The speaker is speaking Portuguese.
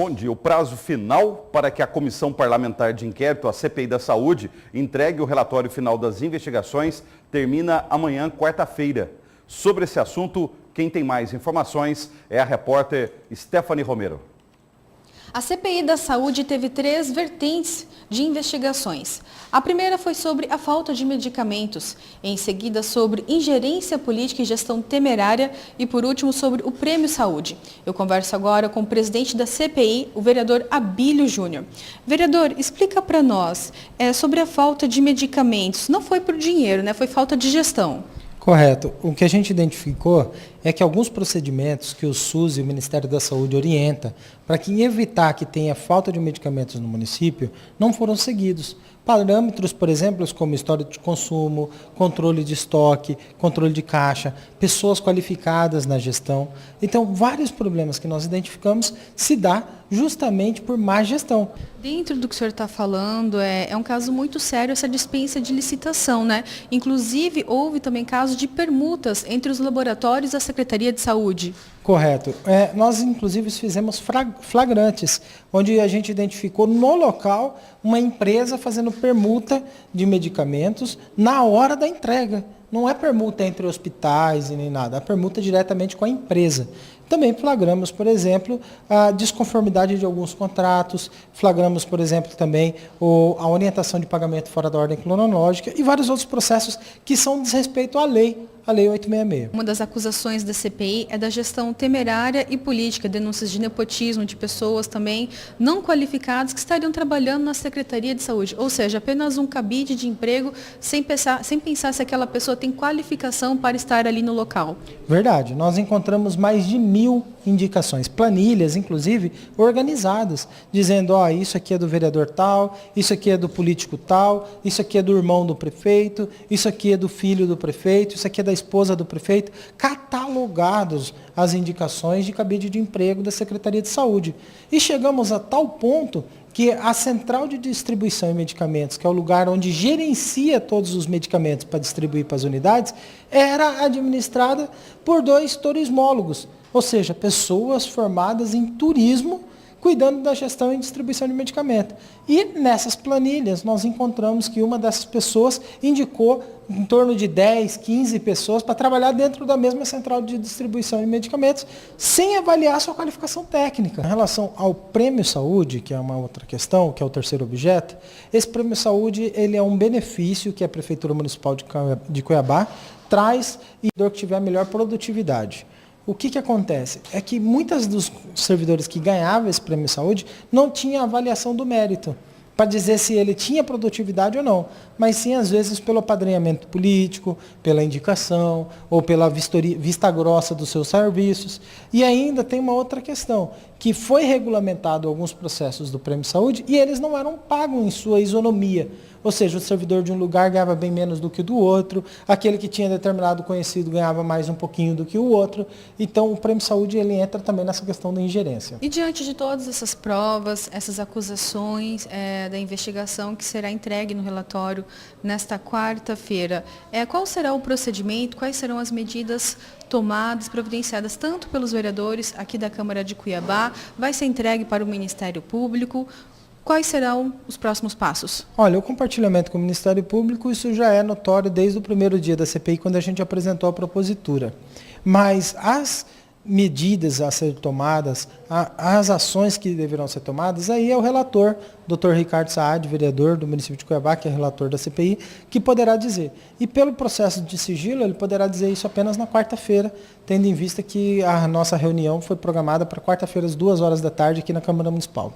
Bom dia. O prazo final para que a Comissão Parlamentar de Inquérito, a CPI da Saúde, entregue o relatório final das investigações termina amanhã, quarta-feira. Sobre esse assunto, quem tem mais informações é a repórter Stephanie Romero. A CPI da Saúde teve 3 vertentes de investigações. A primeira foi sobre a falta de medicamentos, em seguida sobre ingerência política e gestão temerária e, por último, sobre o Prêmio Saúde. Eu converso agora com o presidente da CPI, o vereador Abílio Júnior. Vereador, explica para nós sobre a falta de medicamentos. Não foi por dinheiro, né? Foi falta de gestão. Correto. O que a gente identificou é que alguns procedimentos que o SUS e o Ministério da Saúde orienta para que evitar que tenha falta de medicamentos no município não foram seguidos. Parâmetros, por exemplo, como história de consumo, controle de estoque, controle de caixa, pessoas qualificadas na gestão. Então, vários problemas que nós identificamos se dá justamente por má gestão. Dentro do que o senhor está falando, é um caso muito sério essa dispensa de licitação, né? Inclusive, houve também casos de permutas entre os laboratórios e a Secretaria de Saúde. Correto. Nós, inclusive, fizemos flagrantes, onde a gente identificou no local uma empresa fazendo permuta de medicamentos na hora da entrega. Não é permuta entre hospitais e nem nada, é permuta diretamente com a empresa. Também flagramos, por exemplo, a desconformidade de alguns contratos, flagramos, por exemplo, também a orientação de pagamento fora da ordem cronológica e vários outros processos que são desrespeito à lei, a Lei 866. Uma das acusações da CPI é da gestão temerária e política, denúncias de nepotismo de pessoas também não qualificadas que estariam trabalhando na Secretaria de Saúde, ou seja, apenas um cabide de emprego sem pensar se aquela pessoa tem qualificação para estar ali no local. Verdade, nós encontramos mais de 1000 indicações, planilhas, inclusive, organizadas, dizendo, isso aqui é do vereador tal, isso aqui é do político tal, isso aqui é do irmão do prefeito, isso aqui é do filho do prefeito, isso aqui é da esposa do prefeito, catalogados as indicações de cabide de emprego da Secretaria de Saúde. E chegamos a tal ponto que a central de distribuição de medicamentos, que é o lugar onde gerencia todos os medicamentos para distribuir para as unidades, era administrada por 2 turismólogos, ou seja, pessoas formadas em turismo, cuidando da gestão e distribuição de medicamento. E nessas planilhas nós encontramos que uma dessas pessoas indicou em torno de 10, 15 pessoas para trabalhar dentro da mesma central de distribuição de medicamentos, sem avaliar sua qualificação técnica. Em relação ao Prêmio Saúde, que é uma outra questão, que é o terceiro objeto, esse Prêmio Saúde ele é um benefício que a Prefeitura Municipal de Cuiabá traz e que tiver a melhor produtividade. O que acontece? É que muitos dos servidores que ganhavam esse Prêmio Saúde não tinham avaliação do mérito, para dizer se ele tinha produtividade ou não, mas sim, às vezes, pelo apadrinhamento político, pela indicação, ou pela vista grossa dos seus serviços. E ainda tem uma outra questão, que foi regulamentado alguns processos do Prêmio Saúde e eles não eram pagos em sua isonomia. Ou seja, o servidor de um lugar ganhava bem menos do que o do outro, aquele que tinha determinado conhecido ganhava mais um pouquinho do que o outro. Então, o Prêmio Saúde ele entra também nessa questão da ingerência. E diante de todas essas provas, essas acusações da investigação que será entregue no relatório nesta quarta-feira, qual será o procedimento, quais serão as medidas tomadas, providenciadas tanto pelos vereadores aqui da Câmara de Cuiabá, vai ser entregue para o Ministério Público? Quais serão os próximos passos? Olha, o compartilhamento com o Ministério Público, isso já é notório desde o primeiro dia da CPI, quando a gente apresentou a propositura. Mas as medidas a ser tomadas, as ações que deverão ser tomadas, aí é o relator, Dr. Ricardo Saad, vereador do município de Cuiabá, que é relator da CPI, que poderá dizer. E pelo processo de sigilo, ele poderá dizer isso apenas na quarta-feira, tendo em vista que a nossa reunião foi programada para quarta-feira às 14h aqui na Câmara Municipal.